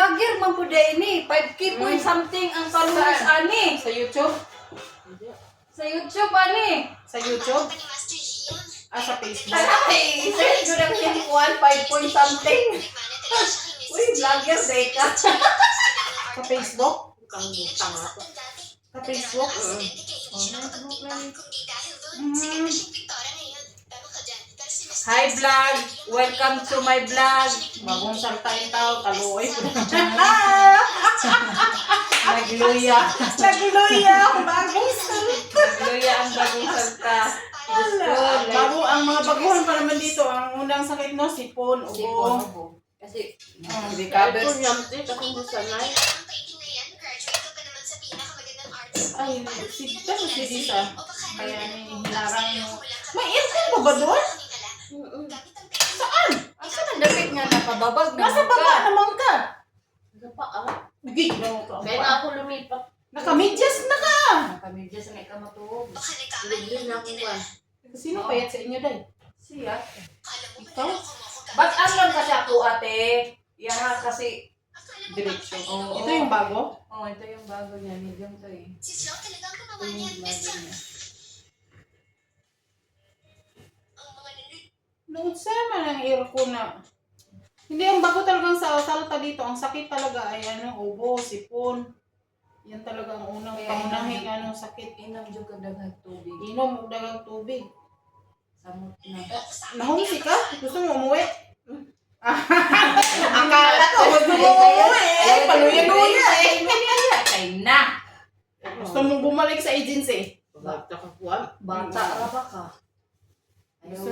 vlogger man po ini. 5K point something ang followers ani. Sa YouTube? Sa YouTube ani. Sa YouTube? Sa Facebook? Ay, search ko lang yung 5 point something. Uy, vlogger day ka. Sa Facebook? Sa Facebook? Hi vlog, welcome to my vlog. Bagong saltain tao, kaluoy po. Nagluya. Nagluya ang bagong salita. Nagluya ang bagong salta. Bago ang mga baguhan pa naman dito, ang unang sakit no, sipon, ubo. Kasi, recover. Ay, sigda mo si Risa. Kaya nilarang mo. May aircon pa ba doon? Saan? asa ang damit nga nakababag na Nasa baba naman ka. Bigay na mo ka. Kaya ako lumipat. Nakamidyas na ka. Nakamidya sa may kamatuog. Ligyan ako ba? Sino payat sa inyo, Day? Siya. Ikaw? Ba't ang lang kasi ako ate? Yan nga kasi, Direksyon. Oo. Ito yung bago? oh ito yung bago niya, medium to eh. Ito yung bago niya. Noon sama ng aircon na. Hindi, ang bago talagang sa salta dito. Ang sakit talaga ay ubo, sipon. Yan talaga ang unang Kaya pangunahing sakit. Inom dyan ka daghang tubig. Inom mo dagang tubig. Samot na. Nahungsi ka? Gusto mo umuwi? Akala ko, huwag mo umuwi. Paluya-luya eh. Kay na! Gusto mong bumalik sa agency? Bata ka kuwan. Bata ra ba ka? So,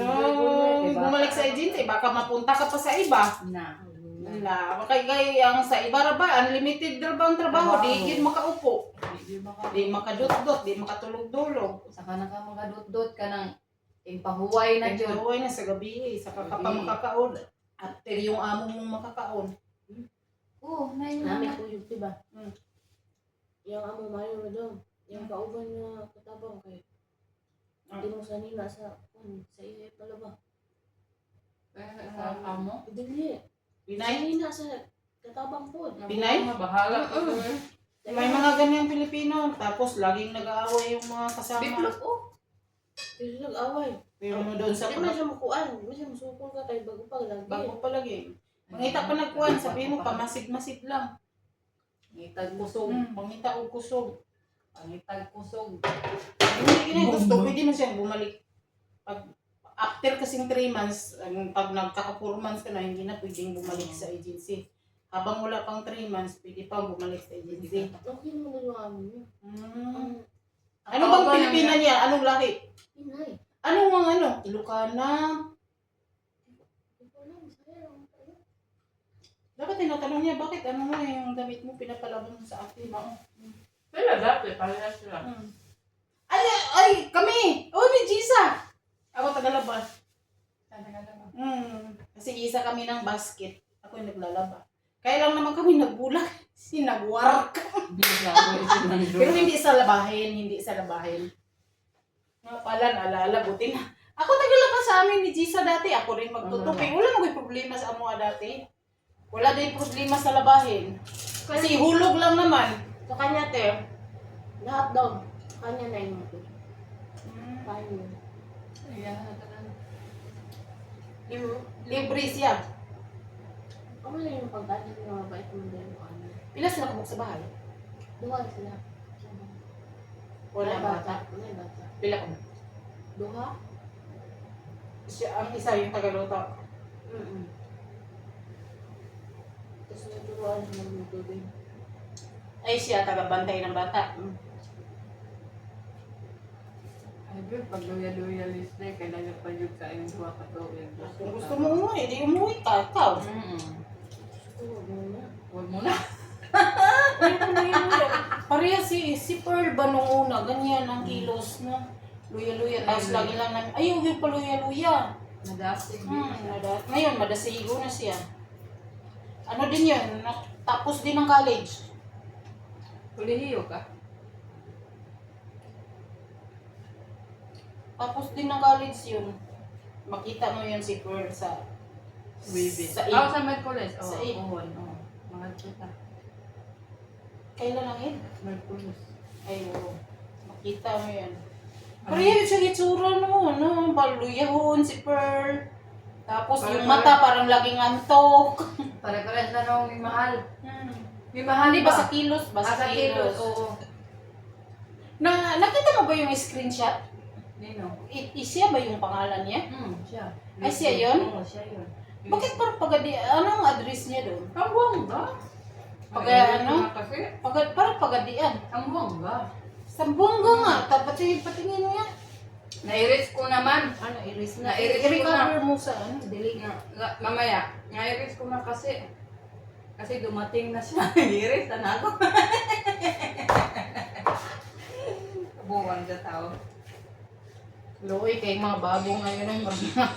bumalik sa agency, baka mapunta ka pa sa iba. Na. Wala, makagay ang sa iba ra ba, unlimited ra ba ang trabaho, di yun makaupo. Di makadot-dot, di makatulog-dulog. Saka na ka mga dot-dot ka ng impahuway na dyan. Nagkahuay na sa gabi, saka ka pa makakaon. After yung amo mong makakaon. Oo, na yun Namin naman. ko yung diba? Hmm. Yung amo mayo na daw. Yung kauban na katabang kayo. Hindi mo sanina sa iya pala ba? Sa amo? Hindi. Pinay? Sanina sa katabang po. Pinay? Bahala ko. May mga ganyang Pilipino, tapos laging nag-aaway yung mga kasama. Biplop oh. Hindi nag-away. Pero ano doon sa Hindi mo siya makuan. Hindi mo siya masukol ka tayo bago pa lagi. bago pa lagi. Mangita pa nagkuhan, sabihin mo, pamasid-masid lang. Ngitag kusog. Mangita o kusog. Pangitag kusog. Hindi na gusto, pwede na siyang bumalik. Pag after kasing 3 months, pag nagkaka 4 months ka na, hindi na pwedeng bumalik sa agency. Habang wala pang 3 months, pwede pa bumalik sa agency. Okay mo na yung amo niya. Ano bang Pilipina niya? Anong lahi? Pinay. Anong mga Ilocana? Hindi ko alam. Sayang. Dapat tinatanong niya, bakit ano mo yung damit mo pinapalaban mo sa akin? Sila dati, pala sila. Ay, kami! Oh, ni Gisa! Ako tagalaba. Kasi isa kami ng basket. Ako yung naglalaba. Kaya lang naman kami nagbulag. Sinagwark. Pero hindi sa labahin, hindi sa labahin. Nga pala, naalala, buti na. Ako tagalaba sa amin ni Gisa dati. Ako rin magtutupi. Wala mo problema sa amuha dati. Wala din problema sa labahin. Kasi hulog lang naman. Sa kanya, te, lahat daw. Sa kanya na yung mga. Paano? Libre siya. Ano na yung pagkain ng mga bait mo dahil ano? Pila sila kamok sa bahay? Duha sila. Wala May bata. May bata. Pila ka mo? Duha? Siya, ang isa yung tagaluto. Tapos may turuan sa magluto din. Ay siya, tagabantay ng bata. Ay, good. Pag luya-luya list na, kailangan pa yung sa iyong tuwa ka to. Kung gusto mo umuwi, di umuwi ka. Ikaw. Huwag mo na. Huwag mo na. Pareha si Pearl ba nung una, ganyan ang kilos no? Luya-luya, tapos lagi lang namin, ay yung pa luya-luya. Nadasig. Ngayon, madasigo na siya. Ano din yun, tapos din ng college. Kulihiyo ka? Tapos din ng college yun. Makita mo yun si Pearl sa Baby. Sa Sa med college. Sa Oo, mga kita. Kailan ang Eid? Merkulis. Ay, oo. Makita mo yan. Pero yan siya itsura no? Baluyahon si Pearl. Tapos yung mata parang laging antok. Pare-pares na nung may mahal. Hmm. May mahal Hindi ba sa kilos? Ah, sa kilos, oo. Nakita mo ba yung screenshot? Nino? Siya ba yung pangalan niya? Siya. Ay, siya yun? Oo, siya yun. Bakit parang anong address niya doon? Ang bongga. Pag Ay, ano? Kasi, Parang pagadian. ang bongga. Sambongga nga. Patingin mo yan. Nairis ko naman. Ano, iris na. I-recover I-recover mo sa ano, delete. Mamaya, nairis ko na kasi. Kasi dumating na siya. Iris na ako. Buwan sa tao. Loy, kay mga bago ngayon ang mga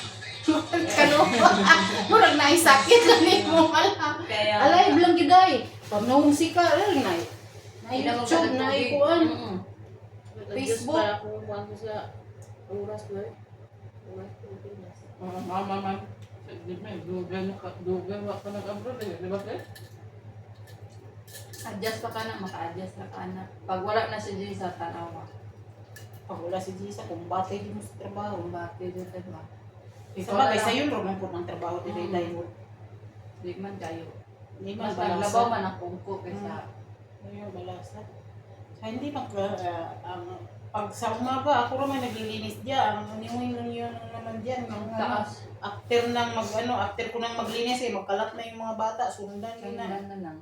murag naisakit lang ni mo malam. Kaya, Alay, bilang giday. Pag nahungsi ka, alay, na YouTube, na ikuan. Facebook. Para kung kuhan ko sa oras ko eh. Oras ko Pinas. Mama. Di ba, Google ka nag-abroad eh. Di ba, Fred? adjust pa ka na, maka-adjust na ka na. Pag wala na si Jay sa tanawa, Pag wala si Jisa, kung batay din mo sa trabaho. kung bakit yun, diba? Sa bagay, sa'yo, roman po ng trabaho din ay dahil. Di man kayo. Hindi man Mas naglabaw balasa. man ang kungko kaysa Ayun, balasa. Sa hindi pag sa umaga, ako naman naglilinis dyan. Ang yun naman dyan. Mga taas. after ko nang maglinis eh, magkalat na yung mga bata, sundan yun na. Kailan na lang.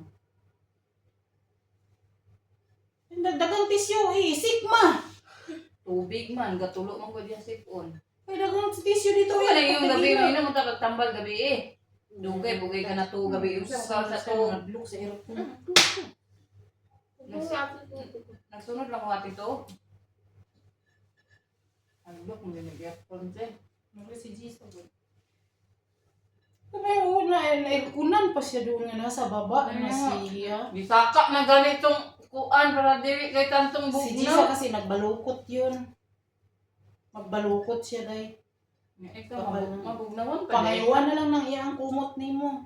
Dagang tisyo eh, sikma! Tubig man, gatulo man ko diyan sipon. Ay, dagang tisyo dito Ito eh. wala yung gabi, pagkadila. ina mo tapos tambal gabi eh. Dugay, bugay ka na to gabi. Usa ka sa to. Nag-look sa aeroplane. Nagsunod lang ko ati to. Ang look mo din nag-aircon dyan. Wala si Jisa. Pero naikunan pa siya doon nga nasa baba na siya. Bisaka na ganitong kuan para dili kay tantong Si Jisa bugnaw. kasi nagbalukot yun. Magbalukot siya day. Ikaw, mabugnawan pa din. Pangayuan na lang ng iyang kumot ni mo.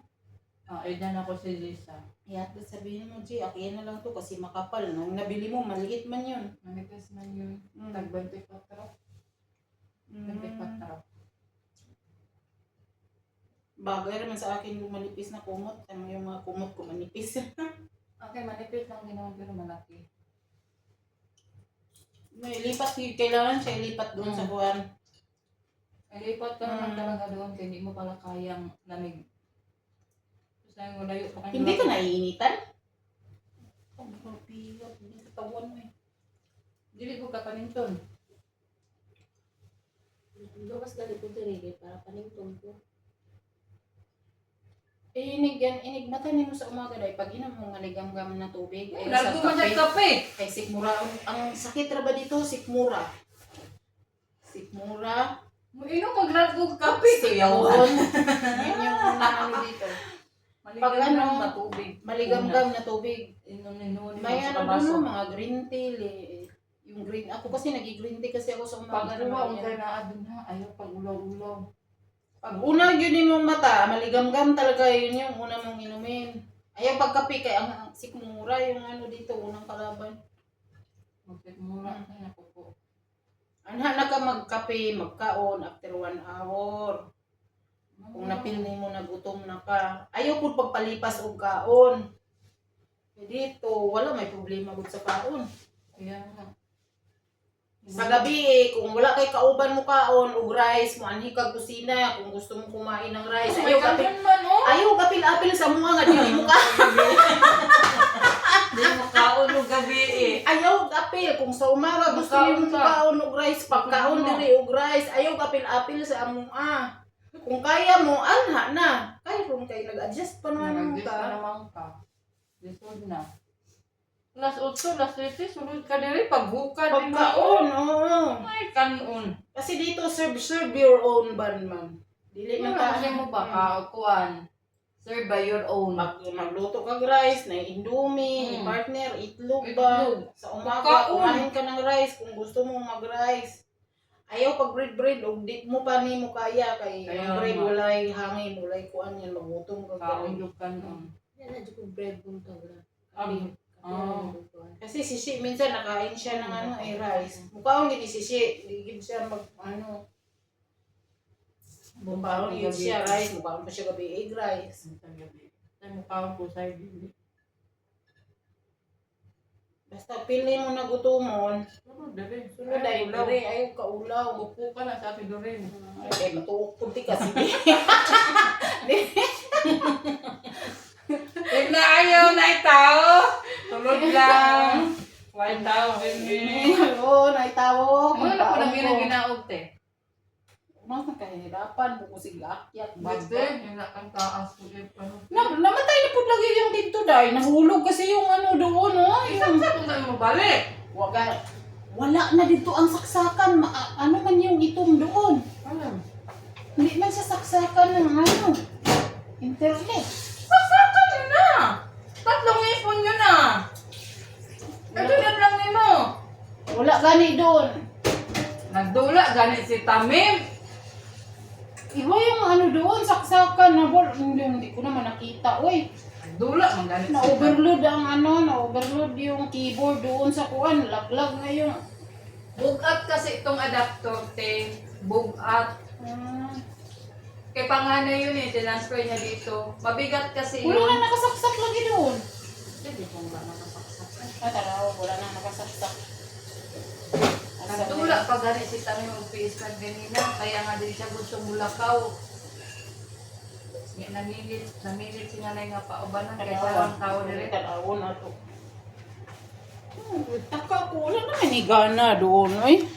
Ah, idan ako si Lisa. Iyat sabihin mo, Jay, akin na lang to kasi makapal. Nang nabili mo, maliit man yun. Manifest man yun. Mm. Tag 24. 24. Bagay naman sa akin yung manipis na kumot. Ano yung mga kumot ko manipis. Okay, manifest lang ginawa pero malaki. May lipat, kailangan siya ilipat doon sa buwan. Ay, lipat ka naman talaga doon kaya hindi mo pala kayang lamig. Gusto mo layo pa kayo. Hindi ka naiinitan? Ang mabigat, hindi katawan mo eh. Dili ko kapaninton. Mas gali ko diri para panington ko. Inig mata ni mo sa umaga dahil pag inom mo maligam-gam na tubig. Ay, Nalgo man siya kape. Kay sikmura. Ang sakit ra ba dito? Sikmura. Sikmura. Inom maglargo kape. Sikmura. Yun yung ano dito. Pag ano, matubig. Maligam-gam na tubig. Inom May sa ano baso. doon, mga green tea. Yung green, ako kasi nag-green tea kasi ako sa umaga. Pag uwa, naman kung yan. na adun na, ayaw pag ulaw-ulaw. Pag una yun yung mata, maligam-gam talaga yun yung una mong inumin. Ayaw pagkape kay ang sikmura yung ano dito, unang kalaban. Magpit muna. Ay, naku po. Anha na ka magkape, magkaon after 1 hour. Kung napilni mo na gutom na ka. Ayaw po pagpalipas og kaon. Eh dito, wala may problema gud sa kaon. Kaya nga. Sa gabi kung wala kay kauban mo kaon og rice, mo anhi kag kusina kung gusto mo kumain ng rice. Ayaw Ayaw kapil, man, oh. ayaw kapil-apil sa mga nga dili mo ka. Hindi mo kaon ng gabi eh. Ayaw kapil kung sa umaga gusto Makaon mo ka. kaon og rice, pagkaon dili og rice, ayaw kapil-apil sa among Kung kaya mo, anha na. Kaya kung kayo nag-adjust pa naman Nag-adjust ka ka. naman ka. Lisod na. Last 8, last 7, sulod ka diri paghukad din Pagkaon, oo. Ay, kanon. Kasi dito, serve your own ban, ma'am. Dili Ano man ka. kasi mo ba? Kuan. Serve by your own. Magluto kag rice, na indomie, partner, itlog ba? Itlog. Sa umaga, Pagkaon. kumain ka ng rice kung gusto mo mag-rice. Ayaw pag bread, og di mo pa ni mo kaya kay Kaya ang bread nga. walay hangin, walay kuan yan, magutom ka. Kaon yung kanon. Yan na ko bread bunta wala. Ang- Kape. Kasi sisi, minsan nakain siya ng ano, rice. Mukhaon din sisi, ligid siya mag, ano, mukhaon yun siya rice, mukhaon pa siya gabi egg rice. Ay, mukha ko sa hindi. Basta pili mo na gutomon, Sunod dali. sunod ay dire, ayaw ka ulaw. Upo ka na sa akin doon. Ay, matuok punti kasi. If na ayaw na itaw, tulog lang. White tao, baby. Oo, naitawo. Ano na po nang ginaog te? Mas nakahirapan, buko sige akyat. Basta, yung nakang taas ko yung ano. Namatay na po lagi yung dito dahil nahulog kasi yung ano doon, no? Yung Sa kung saan mo balik. wala na dito ang saksakan. Ano man yung itom doon? Alam. Hindi man siya saksakan ng ano. Internet. Saksakan nyo na. Tatlong ipon nyo na. Katulad lang nimo. Wala gani doon. Nagdula, ganit si Tamim. Iba yung ano doon, saksakan na bol. Hindi ko naman nakita. Uy, Nagdula, man ganit si Tamim. na-overload ang ano, na-overload yung keyboard doon sa kuan. Laglag na yung... Bugat kasi itong adapter te. Bugat. Kay panganay yun eh, transfer niya dito. Mabigat kasi Wala yun. na nakasaksak lagi doon. Hindi ko wala nakasaksak. Taraw, wala na nakasaksak. Nagdula pa gani si Tami mag-PS card ganina. Kaya nga din siya gustong mulakaw. Namilit si nanay nga paubanan. Kaya sa tao nila. Taraw na to. Taka ko, wala naman ni gana doon. Ay,